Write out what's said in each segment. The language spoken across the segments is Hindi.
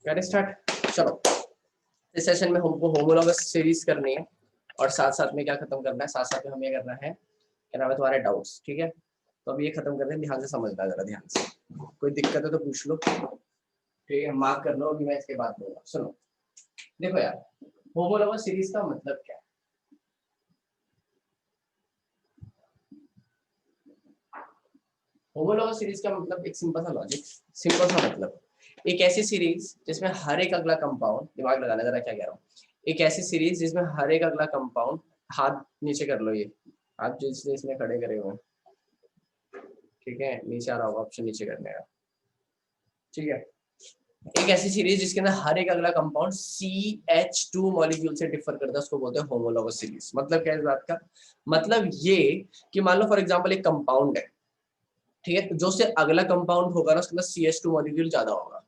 करें स्टार्ट। चलो, इस सेशन में हमको होमोलॉगस सीरीज करनी है और साथ साथ में क्या खत्म करना है, साथ साथ में हमें करना है क्या नाम है तुम्हारे डाउट्स। ठीक है, तो अब ये खत्म करते हैं, ध्यान से समझना जरा, ध्यान से, कोई दिक्कत है तो पूछ लो। ठीक है, मार्क कर लो, अभी मैं इसके बाद बोलूंगा। सुनो, देखो यार, होमोलॉगस सीरीज का मतलब क्या है? होमोलॉगस सीरीज का मतलब एक सिंपल सा लॉजिक, सिंपल सा मतलब एक ऐसी सीरीज जिसमें हर एक अगला कंपाउंड, दिमाग लगाना जरा क्या कह रहा हूँ, एक ऐसी सीरीज जिसमें हर एक अगला कंपाउंड, हाथ नीचे कर लो, ये हाथ जिसने इसमें खड़े करे हुए हैं, ठीक है, नीचे आ रहा होगा ऑप्शन नीचे करने का। ठीक है, एक ऐसी सीरीज जिसके अंदर हर एक अगला कंपाउंड CH2 मॉलिक्यूल से डिफर करता है, उसको बोलते हैं होमोलॉगस सीरीज। मतलब क्या है इस बात का? मतलब ये कि मान लो फॉर एग्जांपल एक कंपाउंड है, ठीक है, जो से अगला कंपाउंड होगा ना उसके अंदर CH2 मॉलिक्यूल ज्यादा होगा,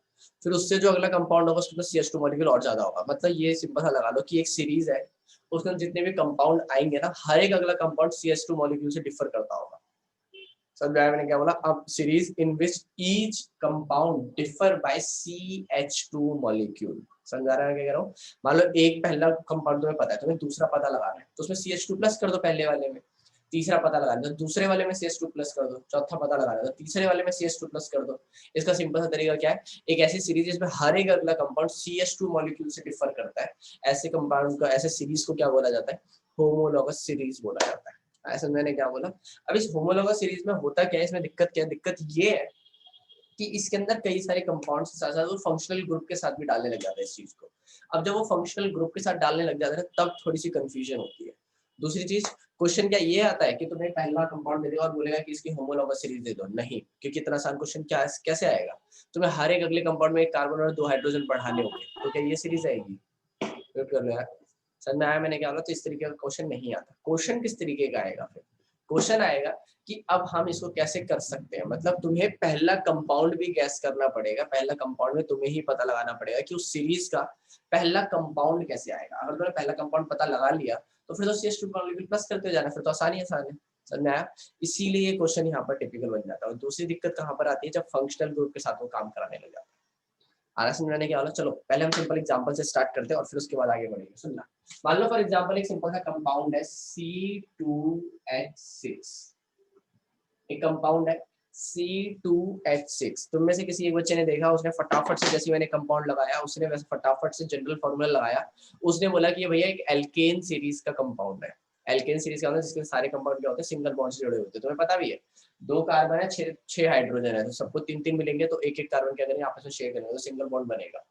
फिर उससे जो अगला कंपाउंड होगा उसके अंदर CH2 मॉलिक्यूल और ज्यादा होगा। मतलब ये सिंपल सा लगा लो कि एक सीरीज है, उसके अंदर जितने भी कंपाउंड आएंगे ना, हर एक अगला कंपाउंड CH2 मॉलिक्यूल से डिफर करता होगा। समझ आया मैंने क्या बोला? अब series in which each compound differ by CH2 molecule, समझा रहा है क्या कह रहा हूँ? मान लो एक पहला कंपाउंड तुम्हें पता है, तुम्हें दूसरा पता लगाना है, तो उसमें CH2 प्लस कर दो पहले वाले में, तीसरा पता लगाना है तो दूसरे वाले में CH2 प्लस कर दो, चौथा पता लगाना है तो तीसरे वाले में CH2 प्लस कर दो। इसका सिंपल सा तरीका क्या है? एक ऐसी सीरीज जिसमें हर एक अगला कंपाउंड CH2 मॉलिक्यूल से डिफर करता है, ऐसे कंपाउंड को, ऐसे सीरीज को क्या बोला जाता है? होमोलॉगस सीरीज बोला जाता है। ऐसा मैंने क्या बोला? अब इस होमोलॉगस सीरीज में होता क्या है, इसमें दिक्कत क्या है? दिक्कत ये है कि इसके अंदर कई सारे कंपाउंड्स के साथ साथ वो फंक्शनल ग्रुप के साथ भी डालने लग जाते हैं इस चीज को। अब जब वो फंक्शनल ग्रुप के साथ डालने लग जाते हैं तब थोड़ी सी कंफ्यूजन होती है। दूसरी चीज, क्वेश्चन क्या ये आता है कि तुम्हें पहला कंपाउंड दे देगा और बोलेगा कि इसकी होमोलॉगस सीरीज दे दो? नहीं, क्योंकि इतना आसान क्वेश्चन क्या कैसे आएगा? तुम्हें हर एक अगले कंपाउंड में एक कार्बन और 2 हाइड्रोजन बढ़ाने होंगे, तो क्या ये सीरीज आएगी? वेट कर लो यार, समझ में आया मैंने क्या बोला? तो इस तरीके का क्वेश्चन नहीं आता। क्वेश्चन किस तरीके का आएगा? फिर क्वेश्चन आएगा कि अब हम इसको कैसे कर सकते हैं, मतलब तुम्हें पहला कंपाउंड भी गैस करना पड़ेगा, पहला कंपाउंड में तुम्हें ही पता लगाना पड़ेगा कि उस सीरीज का पहला कंपाउंड कैसे आएगा। अगर तुमने पहला कंपाउंड पता लगा लिया तो फिर तो CH2 मॉलिक्यूल प्लस करते जाना, फिर तो आसानी आसान है। समझ में आया? इसीलिए ये क्वेश्चन यहाँ पर टिपिकल बन जाता है। और दूसरी दिक्कत कहाँ पर आती है? जब फंक्शनल ग्रुप के साथ वो काम कराने लग जाता है। आना समझाने क्या वाला? चलो पहले हम सिंपल एग्जांपल से स्टार्ट करते हैं और फिर उसके बाद आगे बढ़ेंगे। सुनना, मान लो फॉर एग्जांपल एक सिंपल सा कंपाउंड है C2H6, एक कंपाउंड है C2H6। तुम में से किसी एक बच्चे ने देखा, उसने फटाफट से, जैसे मैंने कंपाउंड लगाया उसने वैसे फटाफट से जनरल फॉर्मूला लगाया, उसने बोला कि ये भैया एक एल्केन सीरीज का कंपाउंड है। एल्केन सीरीज का मतलब जिसके सारे कंपाउंड क्या होते हैं? सिंगल बॉन्ड से जुड़े होते हैं। तुम्हें पता भी है, 2 कार्बन है, 6 हाइड्रोजन है, तो सबको 3-3 मिलेंगे तो एक एक कार्बन क्या करेंगे? आपस में शेयर करेंगे तो सिंगल बॉन्ड बनेगा,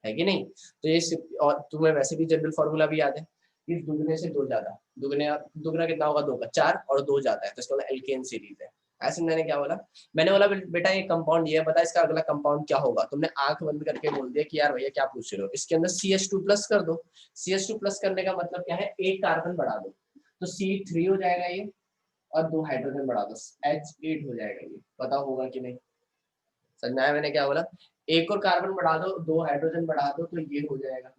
है कि नहीं? तो ये और तुम्हें वैसे भी जनरल फॉर्मूला भी याद है कि दुगने से 2 ज्यादा, दुगने दुगना कितना होगा? 2 का 4 और 2 ज्यादा है, तो इसका मतलब एल्केन सीरीज है। ऐसे मैंने क्या बोला? मैंने बोला बेटा ये कंपाउंड ये है, बता इसका अगला कंपाउंड क्या होगा? तुमने आंख बंद करके बोल दिया कि यार भैया क्या पूछ रहे हो, इसके अंदर CH2 प्लस कर दो। CH2 प्लस करने का मतलब क्या है? एक कार्बन बढ़ा दो तो C3 हो जाएगा ये, और 2 हाइड्रोजन बढ़ा दो H8 हो जाएगा ये। पता होगा कि नहीं? समझ में आया मैंने क्या बोला? एक और कार्बन बढ़ा दो, 2 हाइड्रोजन बढ़ा दो तो ये हो जाएगा।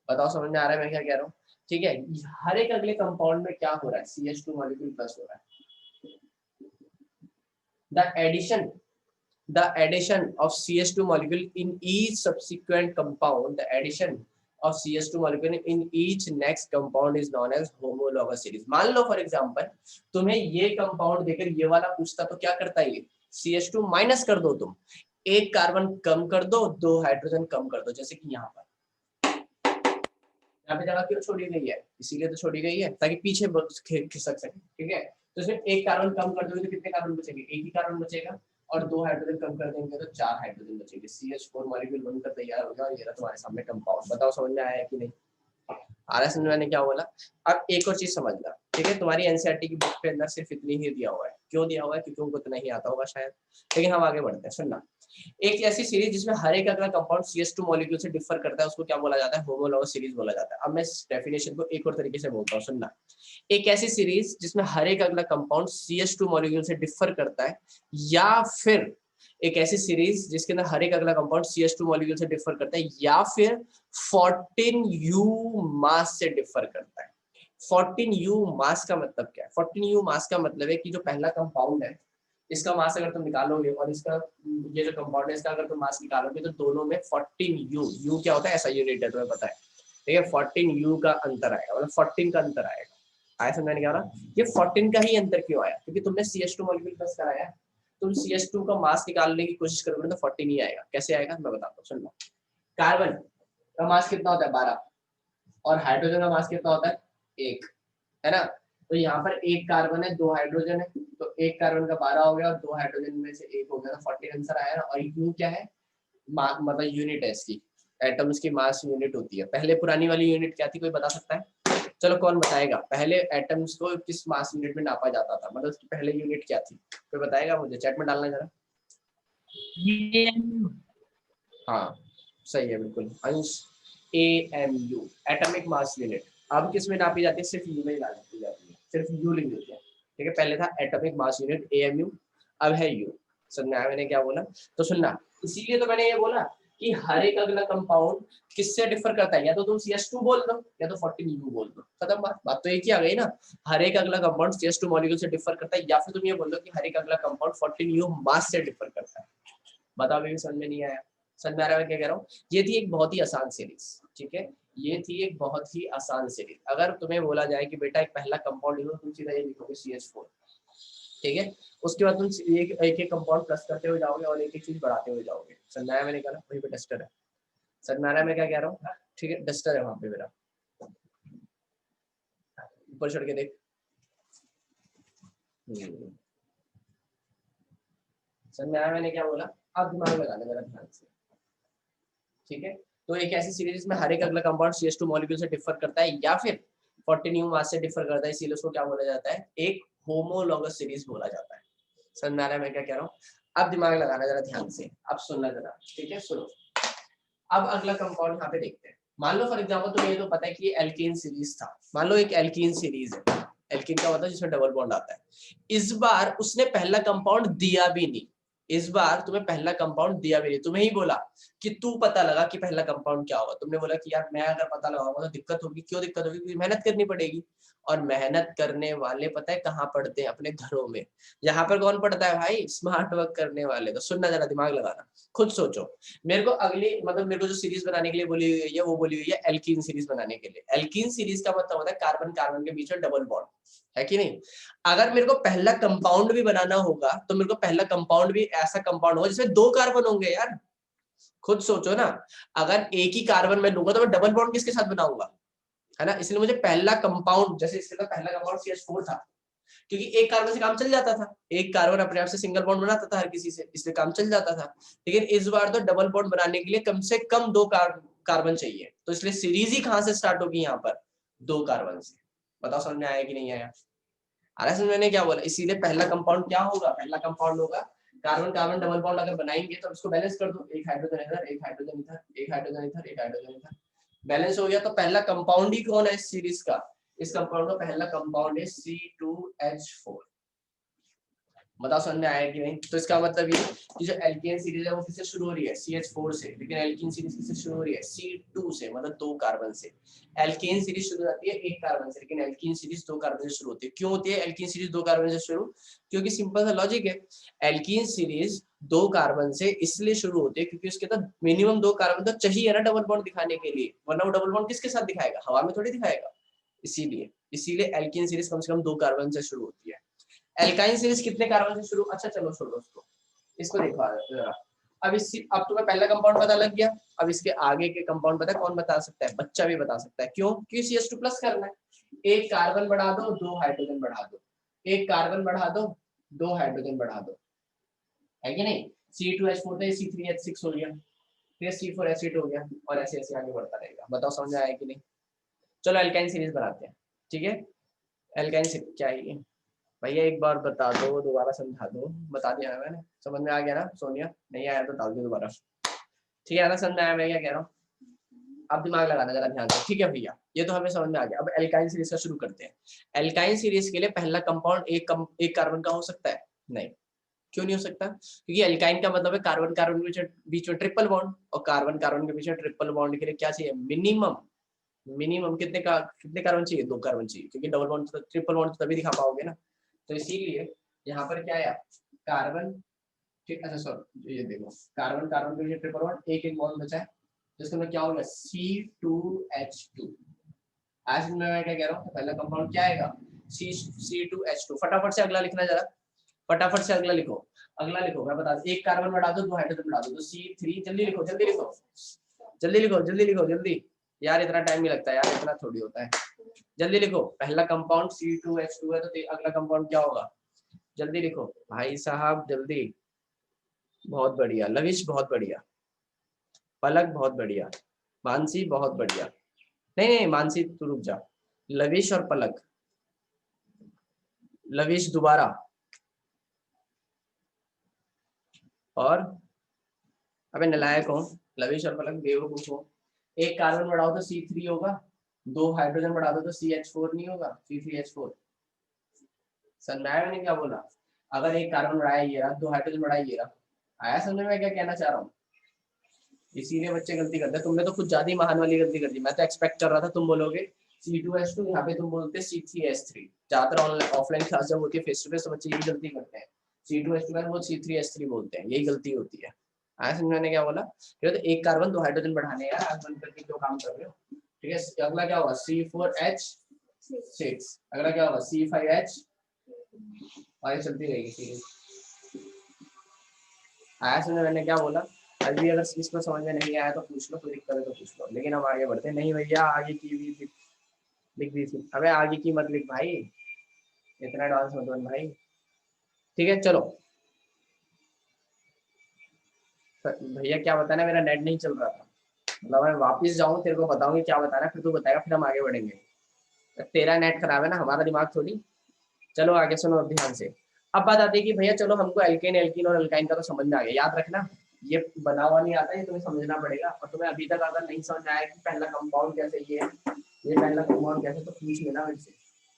बताओ समझ में आ रहा है मैं क्या कह रहा हूँ? ठीक है, हर एक अगले कंपाउंड में क्या हो रहा है? CH2 मॉलिक्यूल प्लस हो रहा है। The addition of CH2 molecule in each subsequent compound, the addition of CH2 molecule in each next compound is known as homologous series. मान लो फॉर एग्जांपल तुम्हें ये कंपाउंड देकर ये वाला पूछता तो क्या करता है? ये CH2 माइनस कर दो, तुम एक कार्बन कम कर दो, 2 हाइड्रोजन कम कर दो, जैसे कि यहाँ पर यहाँ पे जगह क्यों छोड़ी गई है? इसीलिए तो छोड़ी गई है ताकि पीछे खिसक सके। ठीक है, तो इसमें एक कार्बन कम कर दोगे तो कितने कार्बन बचेंगे? एक ही कार्बन बचेगा, और 2 हाइड्रोजन कम कर देंगे तो 4 हाइड्रोजन बचेंगे। CH4 मॉलिक्यूल बनकर तैयार होगा और ये रहा तुम्हारे सामने कंपाउंड। बताओ समझ में आया कि नहीं? आ रहा समझ? मैंने क्या बोला? अब एक और चीज समझना, ठीक है, तुम्हारी एनसीईआरटी की बुक के अंदर सिर्फ इतनी ही दिया हुआ है। क्यों दिया हुआ है? क्योंकि उनको इतना ही आता होगा शायद। लेकिन हम आगे बढ़ते हैं, सुनना। एक ऐसी सीरीज जिसमें हर एक अगला कंपाउंड CH2 मॉलिक्यूल से डिफर करता है उसको क्या बोला जाता है? होमोलॉगस सीरीज बोला जाता है। अब मैं इस डेफिनेशन को एक और तरीके से बोलता हूँ, सुनना। एक ऐसी सीरीज जिसमें हर एक अगला कंपाउंड CH2 मॉलिक्यूल से डिफर करता है, या फिर एक ऐसी सीरीज जिसके अंदर हर एक अगला कंपाउंड CH2 मॉलिक्यूल से डिफर करता है, या फिर 14U मास से डिफर करता है। 14U मास का मतलब क्या है? 14U मास का मतलब है कि जो पहला कंपाउंड है इसका मास अगर तुम निकालोगे और इसका ये जो कंपाउंड है इसका अगर तुम मास निकालोगे तो दोनों में 14 यू क्या होता है ऐसा यूनिट है तुम्हें पता है, ठीक है। 14 यू का अंतर आएगा, मतलब 14 का अंतर आएगा। आया समझ में क्या हो रहा? ये 14 का ही अंतर क्यों आया? क्योंकि तुमने CH2 मॉलिक्यूल प्लस कराया, तुम CH2 का मास निकालने की कोशिश करोगे तो 14 ही आएगा। कैसे आएगा मैं बताता हूँ, सुन लो। कार्बन का मास कितना होता है 12 और हाइड्रोजन का मास कितना होता है 1, है ना। तो यहाँ पर एक कार्बन है, 2 हाइड्रोजन है, तो एक कार्बन का 12 हो गया और 2 हाइड्रोजन में से 1 हो गया, तो 14 आंसर आया ना। और यू क्या है? मतलब यूनिट है इसकी, एटम्स की मास यूनिट होती है। पहले पुरानी वाली यूनिट क्या थी, कोई बता सकता है? चलो कौन बताएगा, पहले एटम्स को किस मास यूनिट में नापा जाता था, मतलब उसकी पहले यूनिट क्या थी? कोई बताएगा मुझे, चैट में डालना जरा। हाँ सही है बिल्कुल अंश, AMU एटॉमिक मास यूनिट। अब किस में नापी जाती है? सिर्फ यू में ही नापी जाती है, सिर्फ यू लिख देते हैं, ठीक है। पहले था एटॉमिक मास यूनिट AMU, अब है यू। समझ आया मैंने क्या बोला? तो सुनना, इसीलिए तो मैंने ये बोला कि हर एक अगला कंपाउंड किससे डिफर करता है, या तो तुम CH2 बोल दो या तो 14U बोल दो, खत्म बात। बात तो एक ही आ गई ना, हर एक अगला कंपाउंड CH2 मॉलिक्यूल से डिफर करता है, या फिर तुम ये बोल दो कि हर एक अगला कंपाउंड 14U मास से डिफर करता है। बताओ, अभी समझ में नहीं आया? समझ में आ रहा है क्या कह रहा हूँ? ये थी एक बहुत ही आसान सीरीज, ठीक है। ये थी एक बहुत ही आसान सीरीज। अगर तुम्हें बोला जाए कि बेटा एक पहला कंपाउंड लिखो, तुम सीधा ये लिखोगे CH4, ठीक है। उसके बाद तुम एक एक कंपाउंड प्लस करते हुए जाओगे और एक एक चीज बढ़ाते हुए जाओगे। समझाया मैंने कहा? वहीं पे डस्टर है। समझ में मैं क्या कह रहा हूँ? ठीक है, डस्टर है वहां पे मेरा, ऊपर चढ़ के देख। समझ में आया मैंने क्या बोला? अब दिमाग लगा ले मेरा ध्यान से, ठीक है। तो एक ऐसी सीरीज जिसमें हर एक अगला कंपाउंड CH2 मॉलिक्यूल से डिफर करता है या फिर 14U मास से डिफर करता है, इसीलिए उसको क्या बोला जाता है? एक होमोलॉगस सीरीज बोला जाता है। समझ में आ रहा है मैं क्या कह रहा हूँ? अब दिमाग लगाना जरा ध्यान से, अब सुनना जरा, ठीक है। सुनो, अब अगला कंपाउंड यहाँ पे देखते हैं। मान लो फॉर एग्जाम्पल तुम्हें ये तो पता है कि ये एल्कीन सीरीज था, मान लो एक एल्कीन सीरीज है। एल्कीन का मतलब जिसमें डबल बॉन्ड आता है। इस बार उसने पहला कंपाउंड दिया भी नहीं, इस बार तुम्हें पहला कंपाउंड दिया भी नहीं, तुम्हें ही बोला कि तू पता लगा कि पहला कंपाउंड क्या होगा। तुमने बोला कि यार मैं अगर पता लगाऊंगा तो दिक्कत होगी। क्यों दिक्कत होगी? क्योंकि मेहनत करनी पड़ेगी, और मेहनत करने वाले पता है कहाँ पढ़ते हैं? अपने घरों में। यहाँ पर कौन पढ़ता है भाई? स्मार्ट वर्क करने वाले। तो सुनना जरा, दिमाग लगाना, खुद सोचो। मेरे को अगली मतलब मेरे को जो सीरीज बनाने के लिए बोली हुई है वो बोली हुई है एल्कीन सीरीज बनाने के लिए। एल्कीन सीरीज का मतलब होता है कार्बन कार्बन के बीच में डबल बॉन्ड, है कि नहीं। अगर मेरे को पहला कंपाउंड भी बनाना होगा तो मेरे को पहला कंपाउंड भी ऐसा कंपाउंड होगा जिसमें 2 कार्बन होंगे यार। खुद सोचो ना, अगर एक ही कार्बन में लूंगा तो मैं डबल बॉन्ड किसके साथ बनाऊंगा, है ना। इसलिए मुझे पहला कंपाउंड, जैसे इसके साथ पहला कंपाउंड CH4 था, क्योंकि एक कार्बन से काम चल जाता था, एक कार्बन अपने आप से सिंगल बॉन्ड बनाता था हर किसी से, इसलिए काम चल जाता था। लेकिन इस बार तो डबल बॉन्ड बनाने के लिए कम से कम 2 कार्बन चाहिए, तो इसलिए सीरीज ही कहां से स्टार्ट होगी? यहाँ पर 2 कार्बन से। बताओ समझ में आया कि नहीं आया? आ समझ मैंने क्या बोला? इसीलिए पहला कंपाउंड क्या होगा? पहला कंपाउंड होगा कार्बन कार्बन डबल बॉन्ड। अगर बनाएंगे तो इसको बैलेंस कर दो, एक हाइड्रोजन इधर, एक हाइड्रोजन इधर, एक हाइड्रोजन इधर, एक हाइड्रोजन इधर, बैलेंस हो गया। तो पहला कंपाउंड ही कौन है इस सीरीज का? इस कंपाउंड का पहला कंपाउंड है C2H4। बताओ समझ में आया कि नहीं? तो इसका मतलब ये कि जो एल्केन सीरीज है वो किससे शुरू हो रही है? CH4 से, लेकिन एल्कीन सीरीज किससे शुरू हो रही है? C2 से, मतलब 2 कार्बन से। एल्केन सीरीज शुरू होती है 1 कार्बन से, लेकिन एल्कीन सीरीज 2 कार्बन से शुरू होती है। क्यों होती है एल्कीन सीरीज 2 कार्बन से शुरू? क्योंकि सिंपल सा लॉजिक है, एल्कीन सीरीज 2 कार्बन से इसलिए शुरू होती है क्योंकि उसके अंदर मिनिमम 2 कार्बन तो चाहिए ना डबल बॉन्ड दिखाने के लिए, वरना वो डबल बॉन्ड किसके साथ दिखाएगा? हवा में थोड़ी दिखाएगा। इसीलिए एल्कीन सीरीज कम से कम 2 कार्बन से शुरू होती है। एल्काइन सीरीज कितने कार्बन से शुरू? अच्छा चलो छोड़ो उसको, इसको देखो जरा। अब तुम्हें पहला कंपाउंड पता लग गया, अब इसके आगे के कंपाउंड पता है? कौन बता सकता है? बच्चा भी बता सकता है। क्यों? क्योंकि CH2 प्लस करना है, एक कार्बन बढ़ा दो, 2 हाइड्रोजन बढ़ा दो, एक कार्बन बढ़ा दो, 2 हाइड्रोजन बढ़ा दो, है कि नहीं। C2H4 तो C3H6 हो गया, फिर C4H8 हो गया, और ऐसे ऐसे आगे बढ़ता रहेगा। बताओ समझ में आया कि नहीं? चलो एल्काइन सीरीज बनाते हैं, ठीक है। एल्काइन सीरीज क्या है ये? भैया एक बार बता दो, दोबारा समझा दो। बता दिया ना मैंने, समझ में आ गया ना सोनिया? नहीं आया तो डाल दो दोबारा, ठीक है ना? समझ में आया मैं क्या कह रहा हूँ? अब दिमाग लगाना जरा ध्यान से, ठीक है भैया। ये तो हमें समझ में आ गया। अब एल्काइन सीरीज का शुरू करते हैं। एल्काइन सीरीज के लिए पहला कंपाउंड एक कार्बन का हो सकता है? नहीं। क्यों नहीं हो सकता? क्योंकि एल्काइन का मतलब है कार्बन कार्बन के बीच में ट्रिपल बॉन्ड, और कार्बन कार्बन के बीच में ट्रिपल बॉन्ड के लिए क्या चाहिए? मिनिमम मिनिमम कितने कार्बन चाहिए? 2 कार्बन चाहिए, क्योंकि डबल बॉन्ड ट्रिपल बॉन्ड तभी दिखा पाओगे ना। तो इसीलिए यहाँ पर क्या आया? कार्बन, ठीक, अच्छा सॉरी ये देखो, कार्बन कार्बन के लिए ट्रिपल बॉन्ड, एक एक बॉन्ड बचा है, जिसके अंदर क्या होगा C2H2। आज मैं क्या कह रहा हूँ, पहला कंपाउंड क्या आएगा C2H2। फटाफट से अगला लिखना जरा, फटाफट से अगला लिखो, अगला लिखो, मैं बता दूं, एक कार्बन बढ़ा दो, दो हाइड्रोजन बढ़ा दो, तो C3, जल्दी लिखो जल्दी लिखो जल्दी लिखो जल्दी लिखो जल्दी, यार इतना टाइम नहीं लगता यार, इतना थोड़ी होता है, जल्दी लिखो। पहला कंपाउंड C2H2 है, तो अगला कंपाउंड क्या होगा, जल्दी लिखो भाई साहब जल्दी। बहुत बढ़िया लविश, बहुत बढ़िया, पलक बहुत बढ़िया, मानसी बहुत बढ़िया, नहीं नहीं मानसी तू रुक जा, लविश और पलक, लविश दोबारा, और अबे नलायक हो, लविश और पलक बेवकूफ हो। एक कार्बन बढ़ाओ तो C3 होगा, दो हाइड्रोजन बढ़ा दो तो CH4 नहीं होगा, C3H4। समझ में आया मैंने क्या बोला, अगर एक कार्बन बढ़ाया ये रहा, दो हाइड्रोजन बढ़ाया ये रहा, आया समझ में क्या कहना चाह रहा हूँ। इसीलिए बच्चे गलती करते हैं, तुमने तो कुछ ज्यादा ही महान वाली गलती कर दी। मैं तो एक्सपेक्ट कर रहा था तुम बोलोगे C2H2, यहाँ पे तुम बोलते C3H3। ज्यादातर ऑनलाइन ऑफलाइन क्लास जब होती है फेस टू फेस, तो बच्चे यही गलती करते हैं, C2H2 का वो C3H3 बोलते हैं, यही गलती होती है। आया समझ में क्या बोला, ठीक है, तो एक कार्बन दो हाइड्रोजन बढ़ाने यार, आज बंद करके जो काम कर रहे हो, ठीक है। अगला क्या होगा C4H6, अगला क्या होगा C5H, और चलती रहेगी सीरीज। आया समझ में मैंने क्या बोला। अभी अगर इसको समझ में नहीं आया तो पूछ लो, कोई दिक्कत है तो पूछ लो, लेकिन हम आगे बढ़ते नहीं भैया, आगे की भी लिख दी थी, अबे आगे की मत लिख भाई, इतना एडवांस मत बन भाई, ठीक है चलो। भैया क्या बताना, मेरा नेट नहीं चल रहा था, मतलब मैं वापस जाऊँ तेरे को बताऊंगी क्या बताना, फिर तू बताएगा, फिर हम आगे बढ़ेंगे। तेरा नेट खराब है ना, हमारा दिमाग थोड़ी। चलो आगे सुनो अब ध्यान से। अब बात आती है कि भैया चलो हमको एल्केन एल्कीन और अल्काइन का तो समझ में आ गया, याद रखना ये बना हुआ नहीं आता, ये तुम्हें समझना पड़ेगा। और तुम्हें अभी तक अगर नहीं समझ आया कि पहला कंपाउंड कैसे ये है, ये पहला कंपाउंड कैसे, तो पूछ लेना मेरे से,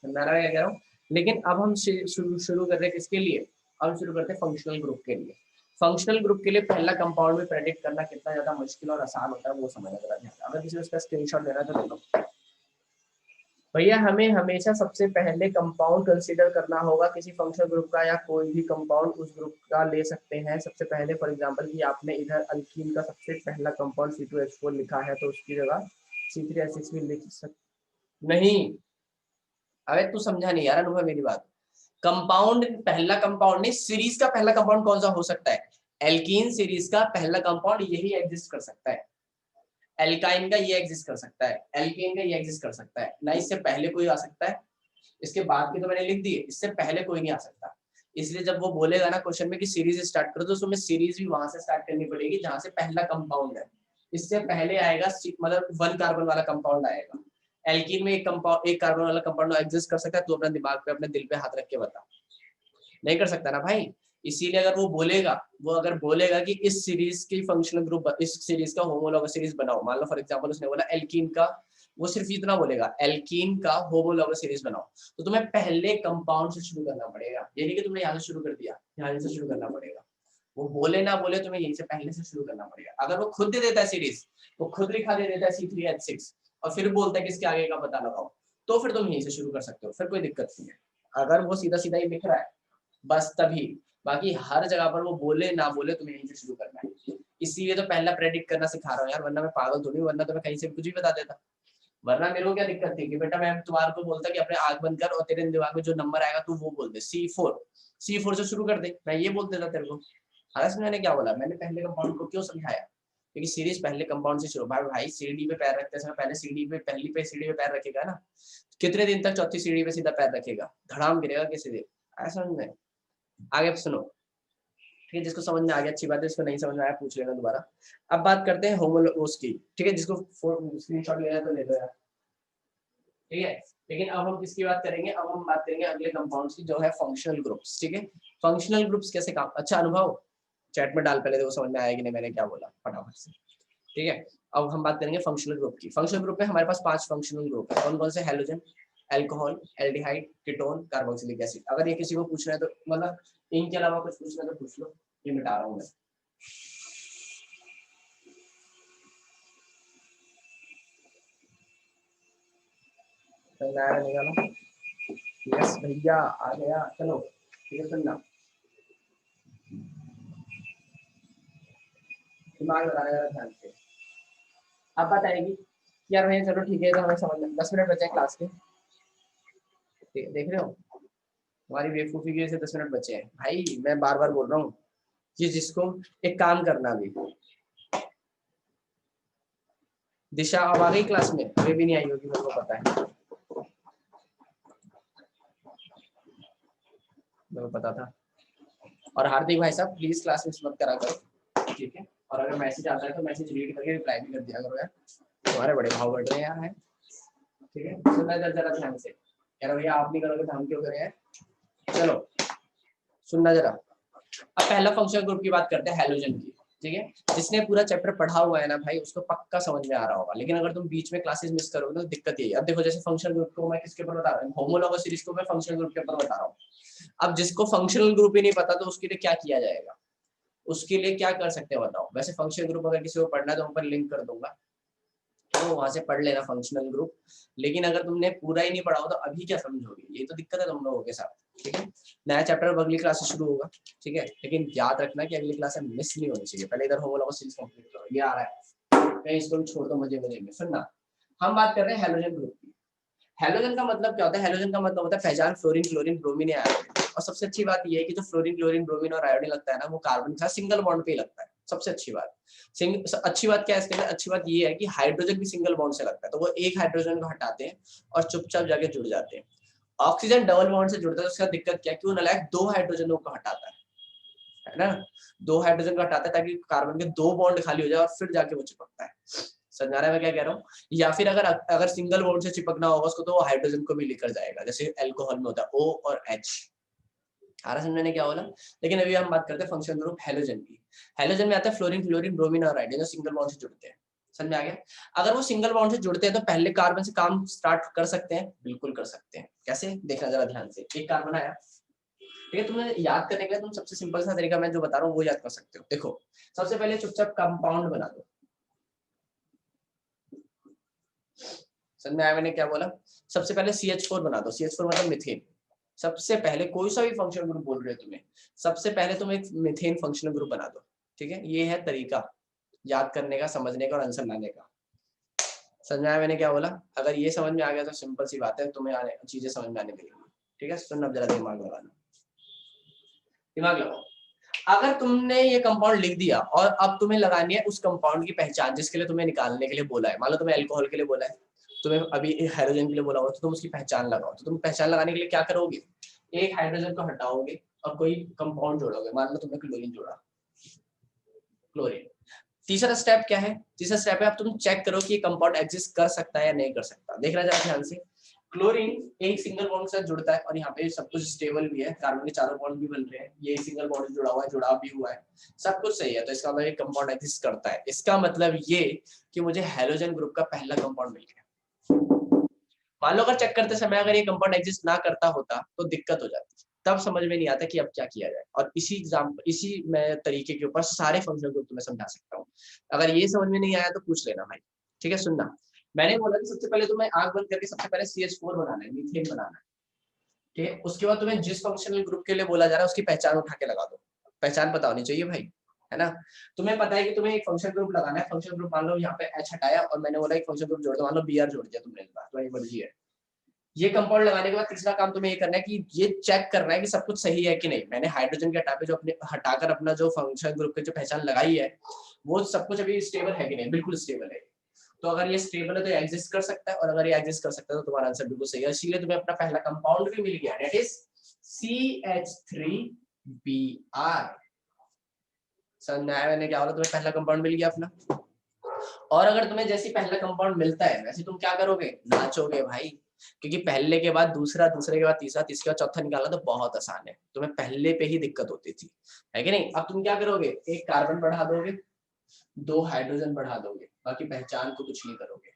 मैं क्या कह रहा हूँ। लेकिन अब हम शुरू कर रहे हैं किसके लिए, अब शुरू करते हैं फंक्शनल ग्रुप के लिए। फंक्शनल ग्रुप के लिए पहला कंपाउंड में प्रेडिक्ट करना कितना ज्यादा मुश्किल और आसान होता है वो समझना जरा ध्यान। अगर किसी को उसका स्क्रीनशॉट लेना तो ले लो भैया। हमें हमेशा सबसे पहले कंपाउंड कंसीडर करना होगा किसी फंक्शनल ग्रुप का, या कोई भी कंपाउंड उस ग्रुप का ले सकते हैं सबसे पहले। फॉर एग्जांपल कि आपने इधर अल्कीन का सबसे पहला कंपाउंड C2H4 लिखा है, तो उसकी जगह C3H6 भी लिख सकते नहीं। अरे तू समझा नहीं यार अनुभव मेरी बात। कंपाउंड पहला कंपाउंड नहीं, सीरीज का पहला कंपाउंड कौन सा हो सकता है, एल्कीन सीरीज का पहला कंपाउंड यही एग्जिस्ट कर सकता है। एल्काइन का ये एग्जिस्ट कर सकता है, एल्केन का ये एग्जिस्ट कर सकता है ना, इससे पहले कोई आ सकता है। इसके बाद की तो मैंने लिख दी है, इससे पहले कोई नहीं आ सकता। इसलिए जब वो बोलेगा ना क्वेश्चन में कि सीरीज स्टार्ट करो, तो उसमें सीरीज भी वहां से स्टार्ट करनी पड़ेगी जहां से पहला कंपाउंड है। इससे पहले आएगा मतलब 1 कार्बन वाला कंपाउंड आएगा। एल्कीन में एक कंपाउंड, एक कार्बन वाला कंपाउंड एग्जिस्ट कर सकता है, तो अपने दिमाग पे अपने दिल पे हाथ रख के बता, नहीं कर सकता ना भाई। इसीलिए अगर वो बोलेगा, वो अगर बोलेगा कि इस सीरीज की फंक्शनल ग्रुप, इस सीरीज का होमोलॉगस सीरीज बनाओ, मान लो फॉर एग्जांपल उसने बोला एल्कीन का, वो सिर्फ इतना बोलेगा एल्कीन का होमोलॉगस सीरीज बनाओ, तो तुम्हें पहले कंपाउंड से शुरू करना पड़ेगा। ये नहीं कि तुमने यहाँ से शुरू कर दिया, यहाँ से शुरू करना पड़ेगा। वो बोले ना बोले, तुम्हें यहीं से पहले से शुरू करना पड़ेगा। अगर वो खुद दे देता है सीरीज, वो खुद लिखा दे देता है C3H6, और फिर बोलता है कि इसके आगे का पता लगाओ, तो फिर तुम यहीं से शुरू कर सकते हो, फिर कोई दिक्कत नहीं है। अगर वो सीधा सीधा ही लिख रहा है बस तभी, बाकी हर जगह पर वो बोले ना बोले तुम्हें यहीं से शुरू करना है। इसीलिए तो पहला प्रेडिक्ट करना सिखा रहा हूँ यार, वरना मैं पागल थोड़ी, वरना तो मैं कहीं से कुछ भी बता देता। वरना मेरे को क्या दिक्कत थी कि बेटा मैं तुम्हारे को बोलता कि अपने आंख बंद कर और तेरे दिमाग में जो नंबर आएगा तू वो बोल दे, C4 से शुरू कर दे, मैं ये बोल देता तेरे को। हालांकि मैंने क्या बोला, मैंने पहले कंपाउंड को क्यों समझाया, क्योंकि सीरीज पहले कंपाउंड से शुरू। भाई सीढ़ी पे पैर रखते समय पहले सीढ़ी पे, पहली पे सीढ़ी पे पैर रखेगा ना, कितने दिन तक चौथी सीढ़ी पे सीधा पैर रखेगा, धड़ाम गिरेगा किसी दिन। ऐसा नहीं। आगे सुनो, ठीक है, जिसको समझ में आ गया अच्छी बात है, जिसको नहीं समझ में आया पूछ लेना दोबारा। अब बात करते हैं होमोलोगस की, ठीक है, जिसको स्क्रीनशॉट लेना है तो ले लो यार, ठीक है। लेकिन अब हम किसकी बात करेंगे, अब हम बात करेंगे अगले कंपाउंड्स की, जो है फंक्शनल ग्रुप्स, ठीक है। फंक्शनल ग्रुप्स कैसे काम, अच्छा अनुभव चैट में डाल, पहले देखो समझ में आया कि नहीं मैंने क्या बोला फटाफट से, ठीक है। अब हम बात करेंगे फंक्शनल ग्रुप की। फंक्शनल ग्रुप में हमारे पास 5 फंक्शनल ग्रुप है, कौन कौन से, halogen, alcohol, aldehyde, ketone, carboxylic acid. अगर ये किसी को पूछना है तो, मतलब इनके अलावा कुछ पूछना है तो पूछ लो, ये मिटा रहा हूँ मैं। निकालो, यस भैया आ गया, चलो ठीक है सुनना। दिमाग लगाने का ध्यान से। अब बात आएगी यार भैया चलो ठीक है, तो हमें समझ 10 मिनट बचे हैं क्लास के, देख रहे हो हमारी बेवकूफी की वजह से 10 मिनट बचे हैं भाई। मैं बार बार बोल रहा हूँ कि जिसको एक काम करना भी, दिशा अब आ गई क्लास में, अभी भी नहीं आई होगी मेरे को पता है, मेरे को पता था। और हार्दिक भाई साहब प्लीज क्लास मिस मत करा करो, ठीक है। और अगर मैसेज आता है तो मैसेज रीड करके रिप्लाई भी कर दिया करो यार, तुम्हारे बड़े भाव बढ़ रहे हैं यार, है ठीक है। सुनना जरा ध्यान से यार, भैया आप नहीं करोगे तो हम क्यों करें। चलो सुनना जरा। अब पहला फंक्शनल ग्रुप की बात करते हैं, हैलोजन की, ठीक है। जिसने पूरा चैप्टर पढ़ा हुआ है ना भाई, उसको पक्का समझ में आ रहा होगा। लेकिन अगर तुम बीच में क्लासेस मिस करोगे तो दिक्कत यही है। अब देखो जैसे फंक्शनल ग्रुप को मैं किसके ऊपर बता रहा हूँ, होमोलॉगस सीरीज को मैं फंक्शनल ग्रुप के ऊपर बता रहा हूँ। अब जिसको फंक्शनल ग्रुप ही नहीं पता तो उसके लिए क्या किया जाएगा, उसके लिए क्या कर सकते हैं बताओ। वैसे फंक्शनल ग्रुप अगर किसी को पढ़ना है तो ऊपर लिंक कर दूंगा, तो वहां से पढ़ लेना फंक्शनल ग्रुप। लेकिन अगर तुमने पूरा ही नहीं पढ़ा हो तो अभी क्या समझोगे, ये तो दिक्कत है तुम लोगों के साथ, ठीक है। नया चैप्टर अगली क्लास से शुरू होगा, ठीक है। लेकिन याद रखना कि अगली क्लास मिस नहीं होनी चाहिए। पहले इधर होमोलॉगस सीरीज कंप्लीट करो, ये आ रहा है, कहीं इसको भी छोड़ दो मजे मजे में। सुनना, हम बात कर रहे हैं हैलोजन ग्रुप की। हैलोजन का मतलब क्या होता है, हैलोजन का मतलब होता है पहचान फ्लोरीन क्लोरीन ब्रोमीन या आयोडीन। और सबसे अच्छी बात ये है कि जो फ्लोरीन क्लोरीन ब्रोमीन और आयोडीन लगता है ना, वो कार्बन के साथ सिंगल बॉन्ड पे ही लगता है। सबसे अच्छी बात, अच्छी बात क्या है इसके अंदर, अच्छी बात ये है कि हाइड्रोजन भी सिंगल बॉन्ड से लगता है, तो वो एक हाइड्रोजन को हटाते हैं और चुपचाप जाके जुड़ जाते हैं। ऑक्सीजन डबल बॉन्ड से जुड़ता है तो उसका दिक्कत क्या है कि वो नालायक दो हाइड्रोजनों को हटाता है ना, दो हाइड्रोजन को हटाता है ताकि कार्बन के दो बॉन्ड खाली हो जाए और फिर जाके वो चिपकता है। समझा रहा है मैं क्या कह रहा हूँ। या फिर अगर अगर सिंगल बॉन्ड से चिपकना होगा उसको तो वो हाइड्रोजन को भी लेकर जाएगा, जैसे अल्कोहल में होता है O और H। आ रहा समझने क्या बोला। लेकिन अभी हम बात करते हैं फंक्शनल ग्रुप हैलोजन की। हैलोजन में आता है फ्लोरीन क्लोरीन ब्रोमीन और आयोडीन, जो सिंगल बॉन्ड से जुड़ते हैं। समझ में आ गया। अगर वो सिंगल बॉन्ड से जुड़ते हैं तो पहले कार्बन से काम स्टार्ट कर सकते हैं, बिल्कुल कर सकते हैं। कैसे, देखना जरा ध्यान से। एक कार्बन आया, ठीक है। तुम्हें याद करने के लिए तुम सबसे सिंपल सा तरीका मैं जो बता रहा हूँ वो याद कर सकते हो। देखो सबसे पहले चुपचाप कंपाउंड बना दो। समझ में आया मैंने क्या बोला। सबसे पहले CH4 बना दो। CH4 मतलब मिथेन। सबसे पहले कोई सा भी फंक्शनल ग्रुप बोल रहे हो तुम्हें, सबसे पहले तुम एक मिथेन फंक्शनल ग्रुप बना दो, ठीक है। ये है तरीका याद करने का, समझने का और आंसर लाने का। समझ में आया मैंने क्या बोला। अगर ये समझ में आ गया तो सिंपल सी बात है, तुम्हें आने चीजें समझ में आने लगेगी, ठीक है। सुन अब जरा दिमाग लगाना, दिमाग लगाओ। अगर तुमने ये कंपाउंड लिख दिया और अब तुम्हें लगानी है उस कंपाउंड की पहचान जिसके लिए तुम्हें निकालने के लिए बोला है। मान लो तुम्हें अल्कोहल के लिए बोला है, तुम्हें अभी हाइड्रोजन के लिए बोला हुआ, तो तुम उसकी पहचान लगाओ। तो तुम पहचान लगाने के लिए क्या करोगे, एक हाइड्रोजन को हटाओगे और कोई कंपाउंड जोड़ोगे। मान लो तुमने क्लोरीन जोड़ा, क्लोरीन। तीसरा स्टेप क्या है, तीसरा स्टेप है अब तुम चेक करो कि ये कंपाउंड एग्जिस्ट कर सकता है या नहीं कर सकता। देख रहा है ध्यान से। क्लोरीन एक सिंगल बॉन्ड के साथ जुड़ता है और यहाँ पे सब कुछ स्टेबल भी है, कार्बन के चारों बॉन्ड भी बन रहे हैं, ये सिंगल बॉन्ड से जुड़ा हुआ है, जुड़ाव भी हुआ है, सब कुछ सही है। तो इसका मतलब एक कंपाउंड एग्जिस्ट करता है। इसका मतलब ये कि मुझे हैलोजन ग्रुप का पहला कंपाउंड मिल गया। मान लो अगर चेक करते समय अगर ये कंपाउंड एग्जिस्ट ना करता होता तो दिक्कत हो जाती, तब समझ में नहीं आता कि अब क्या किया जाए। और इसी मैं तरीके के ऊपर सारे फंक्शनल ग्रुप तुम्हें समझा सकता हूँ। अगर ये समझ में नहीं आया तो पूछ लेना भाई, ठीक है। सुनना, मैंने बोला कि सबसे पहले तुम्हें आंख बंद करके सबसे पहले CH4 बनाना है, मीथेन बनाना है, ठीक है। उसके बाद तुम्हें जिस फंक्शनल ग्रुप के लिए बोला जा रहा है उसकी पहचान उठा के लगा दो। पहचान पता होनी चाहिए भाई, है ना। तुम्हें पता है कि तुम्हें एक फंक्शनल ग्रुप लगाना है। फंक्शनल ग्रुप मान लो यहाँ पे H हटाया और मैंने बोला एक फंक्शनल ग्रुप जोड़ दो, मान लो Br जोड़ दिया तुमने, तुम्हारी मर्जी है। ये कंपाउंड लगाने के बाद तीसरा काम तुम्हें ये करना है कि ये चेक करना है कि सब कुछ सही है कि नहीं। मैंने हाइड्रोजन के हटा जो अपने हटाकर अपना जो फंक्शनल ग्रुप की जो पहचान लगाई है वो सब कुछ अभी स्टेबल है कि नहीं, बिल्कुल स्टेबल है। तो अगर ये स्टेबल है तो ये एग्जिस्ट कर सकता है, और अगर ये एग्जिस्ट कर सकता है तो तुम्हारा आंसर बिल्कुल सही है। इसीलिए तुम्हें अपना पहला कंपाउंड भी मिल गया, दैट इज CH3Br। समझ में आया मैंने क्या बोला, तुम्हें पहला कंपाउंड मिल गया अपना। और अगर तुम्हें जैसे पहला कंपाउंड मिलता है वैसे तुम क्या करोगे, नाचोगे भाई। क्योंकि पहले के बाद दूसरा, दूसरे के बाद तीसरा, तीसरे के बाद चौथा निकालना तो बहुत आसान है। तुम्हें पहले पे ही दिक्कत होती थी, है कि नहीं। अब तुम क्या करोगे, एक कार्बन बढ़ा दोगे, दो हाइड्रोजन बढ़ा दोगे, बाकी पहचान को कुछ नहीं करोगे।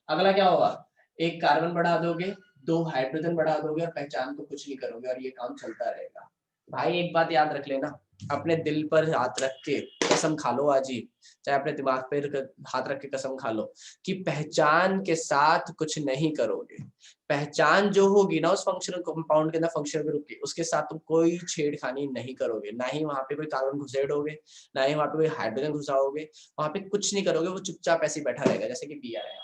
अगला क्या होगा, एक कार्बन बढ़ा दोगे, दो हाइड्रोजन बढ़ा दोगे और पहचान को कुछ नहीं करोगे, और ये काम चलता रहेगा। भाई एक बात याद रख लेना, अपने दिल पर हाथ रख के कसम खा लो आज ही, चाहे अपने दिमाग पे हाथ रख के कसम खा लो कि पहचान के साथ कुछ नहीं करोगे। पहचान जो होगी ना उस फंक्शनल कंपाउंड के अंदर, फंक्शनल ग्रुप की, उसके साथ तुम कोई छेड़खानी नहीं करोगे, ना ही वहां पे कोई कार्बन घुसेड़ोगे, ना ही वहां पे कोई हाइड्रोजन घुसाओगे, वहां पे कुछ नहीं करोगे, वो चुपचाप ऐसे बैठा रहेगा जैसे कि बी आर है।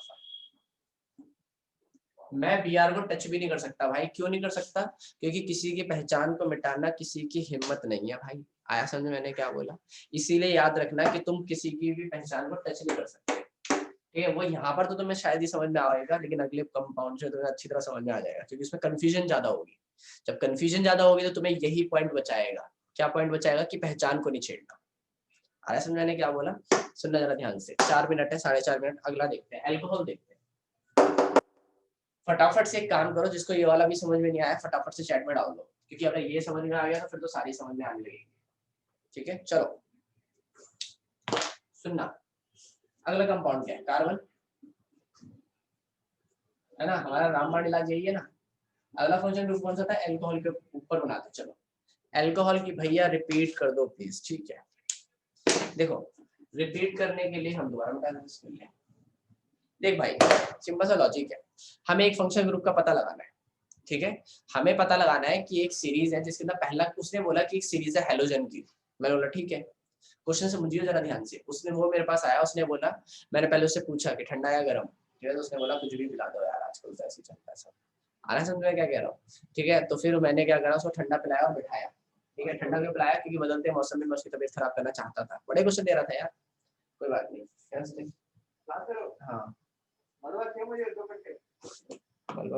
मैं बीआर को टच भी नहीं कर सकता भाई। क्यों नहीं कर सकता? क्योंकि किसी की पहचान को मिटाना किसी की हिम्मत नहीं है भाई। आया समझ मैंने क्या बोला? इसीलिए याद रखना कि तुम किसी की भी पहचान को टच नहीं कर सकते। ठीक है, वो यहाँ पर तो तुम्हें शायद ही समझ में आएगा, लेकिन अगले कंपाउंड से तुम्हें अच्छी तरह समझ में आ जाएगा, क्योंकि उसमें कंफ्यूजन ज्यादा होगी। जब कंफ्यूजन ज्यादा होगी तो तुम्हें यही पॉइंट बचाएगा। क्या पॉइंट बचाएगा? कि पहचान को नहीं छेड़ना। आया समझ मैंने क्या बोला? सुनना जरा ध्यान से। 4 मिनट है, 4.5 मिनट। अगला देखते हैं, एल्कोहल देखते हैं। फटाफट से एक काम करो, जिसको ये वाला भी समझ में नहीं आया फटाफट से चैट में डाल दो, क्योंकि अगर ये समझ में आ गया तो फिर तो सारी समझ में आने लगेगी। ठीक है, चलो सुनना। अगला कंपाउंड क्या है? कार्बन, है ना? हमारा रामबाण इलाज यही है ना। अगला फंक्शन ग्रुप कौन सा था? एल्कोहल के ऊपर बनाते। चलो एल्कोहल की भैया रिपीट कर दो प्लीज। ठीक है, देखो रिपीट करने के लिए हम दोबारा बता दें। देख भाई, सिंपल सा लॉजिक है, हमें एक फंक्शन ग्रुप का पता लगाना है। ठीक है, हमें पता लगाना है कि एक सीरीज है जिसके अंदर पहला, उसने बोला कि एक सीरीज है हेलोजन की। मैंने बोला ठीक है, क्वेश्चन समझिए जरा ध्यान से। उसने, वो मेरे पास आया, उसने बोला, मैंने पहले उससे पूछा कि ठंडा या गर्म। ठीक है, तो उसने बोला कुछ भी पिला दो यार, आजकल तो ऐसे चलता है सब। आ रहा है समझ में क्या कह रहा हूँ? ठीक है, तो फिर मैंने क्या करा, उसको ठंडा पिलाया और बिठाया। ठीक है, ठंडा क्यों पिलाया? क्योंकि बदलते मौसम में मैं उसकी तबीयत खराब करना चाहता था। बड़े क्वेश्चन दे रहा था यार, कोई बात नहीं। हाँ मलबा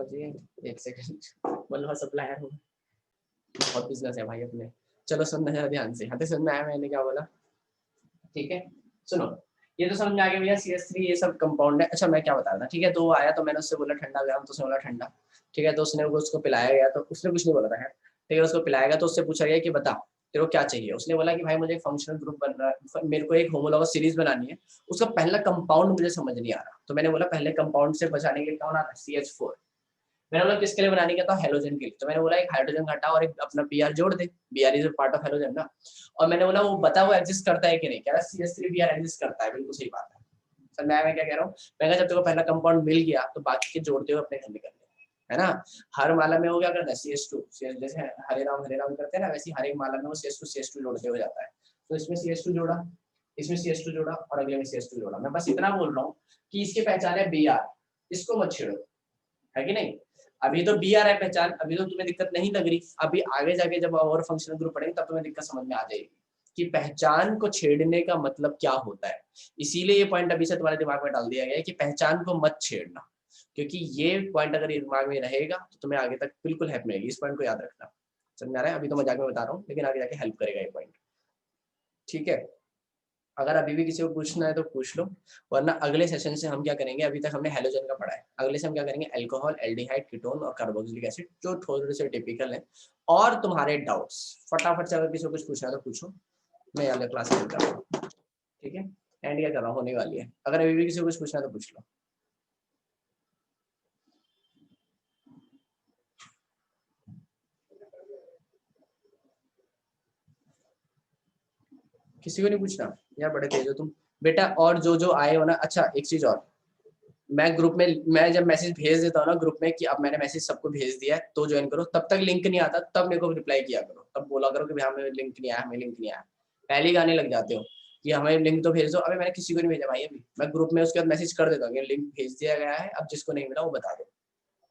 जी, एक सेकंड। मलबा सप्लायर हूँ, बहुत बिजनेस है भाई अपने। चलो सुनना जरा ध्यान से, हाथे समझ में आया मैंने क्या बोला? ठीक है, सुनो, ये तो समझ में आ गया भैया, CH3 ये सब कंपाउंड है। अच्छा मैं क्या बता रहा था, ठीक है, तो वो आया तो मैंने उससे बोला ठंडा गर्म, तो उसने बोला ठंडा। ठीक है, तो उसने उसको पिलाया गया, तो उसने कुछ नहीं बोला था। ठीक है, उसको पिलाया गया, तो उससे पूछा गया कि बता तेरे को क्या चाहिए। उसने बोला कि भाई मुझे एक फंक्शनल ग्रुप बन रहा है, मेरे को एक होमोलॉगस सीरीज बनानी है, उसका पहला कंपाउंड मुझे समझ नहीं आ रहा। तो मैंने बोला पहले कंपाउंड से बचाने के लिए कौन आता है? CH4। मैंने बोला किसके लिए बनानी, कहता हेलोजन के लिए। तो मैंने बोला एक हाइड्रोजन घटा और एक अपना Br जोड़ दे, Br is part of halogen ना। और मैंने बोला वो बता वो एग्जिस्ट करता है कि नहीं, कह रहा CH3Br एग्जिस्ट करता है। बिल्कुल सही बात है। सर मैं क्या कह रहा हूँ, मैं जब तेरे को पहला कंपाउंड मिल गया तो बाकी के जोड़ते हुए अपने घर में कर ले, है ना। हर माला में वो क्या करता है? CH2, जैसे हरे राम करते हैं ना, वैसे हर एक माला में वो CH2 जोड़ते हो जाता है। तो इसमें CH2 जोड़ा, इसमें CH2 जोड़ा और अगले में CH2 जोड़ा। मैं बस इतना बोल रहा हूँ कि इसकी पहचान है Br, इसको मत छेड़ो, है कि नहीं। अभी तो Br है पहचान, अभी तो तुम्हें दिक्कत नहीं लग रही, अभी आगे जाके जब और फंक्शनल ग्रुप पढ़ेंगे तब तुम्हें दिक्कत समझ में आ जाएगी कि पहचान को छेड़ने का मतलब क्या होता है। इसीलिए ये पॉइंट अभी से तुम्हारे दिमाग में डाल दिया गया है कि पहचान को मत छेड़ना, क्योंकि ये पॉइंट अगर ये दिमाग में रहेगा तो तुम्हें आगे तक बिल्कुल हेल्प मिलेगी। इस पॉइंट को याद रखना। समझ आ रहा है? अभी तो मजाक में बता रहा हूँ, लेकिन आगे जाके हेल्प करेगा ये पॉइंट। ठीक है, अगर अभी भी किसी को पूछना है तो पूछ लो, वरना अगले सेशन से हम क्या करेंगे, अभी तक हमने हेलोजन का पढ़ा है, अगले से हम क्या करेंगे, अल्कोहल, एल्डिहाइड, कीटोन और कार्बोक्सिलिक एसिड, जो थोड़े से टिपिकल है। और तुम्हारे डाउट्स फटाफट से, अगर किसी को कुछ पूछना है तो पूछो, मैं अगले क्लास में कर रहा हूँ। ठीक है, एंड क्या कर रहा हूँ, होने वाली है। अगर अभी भी किसी को कुछ पूछना है तो पूछ लो। किसी को नहीं पूछना यार, बड़े तेज हो तुम बेटा। और जो जो आए हो ना, अच्छा एक चीज और, मैं ग्रुप में, मैं जब मैसेज भेज देता हूँ ना ग्रुप में कि अब मैंने मैसेज सबको भेज दिया है तो ज्वाइन करो, तब तक लिंक नहीं आता, तब मेरे को रिप्लाई किया करो, तब बोला करो कि भाई हमें लिंक नहीं आया, हमें लिंक नहीं आया। पहले ही गाने लग जाते हो कि हमें लिंक तो भेज दो। अभी मैंने किसी को नहीं भेजा भाई, अभी मैं ग्रुप में उसके बाद मैसेज कर देता हूँ लिंक भेज दिया गया है, अब जिसको नहीं मिला वो बता दो।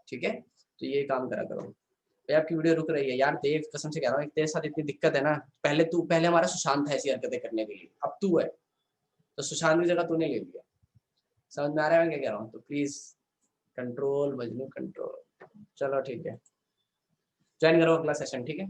ठीक है, तो ये काम करा करो। भाई आपकी वीडियो रुक रही है यार देव, कसम से कह रहा हूँ, तेरे साथ इतनी दिक्कत है ना। पहले हमारा सुशांत है ऐसी हरकतें करने के लिए, अब तू है, तो सुशांत की जगह तूने ले लिया। समझ में आ रहा है मैं क्या कह रहा हूँ? तो प्लीज कंट्रोल मजनू कंट्रोल। चलो ठीक है, ज्वाइन करो अगला सेशन। ठीक है।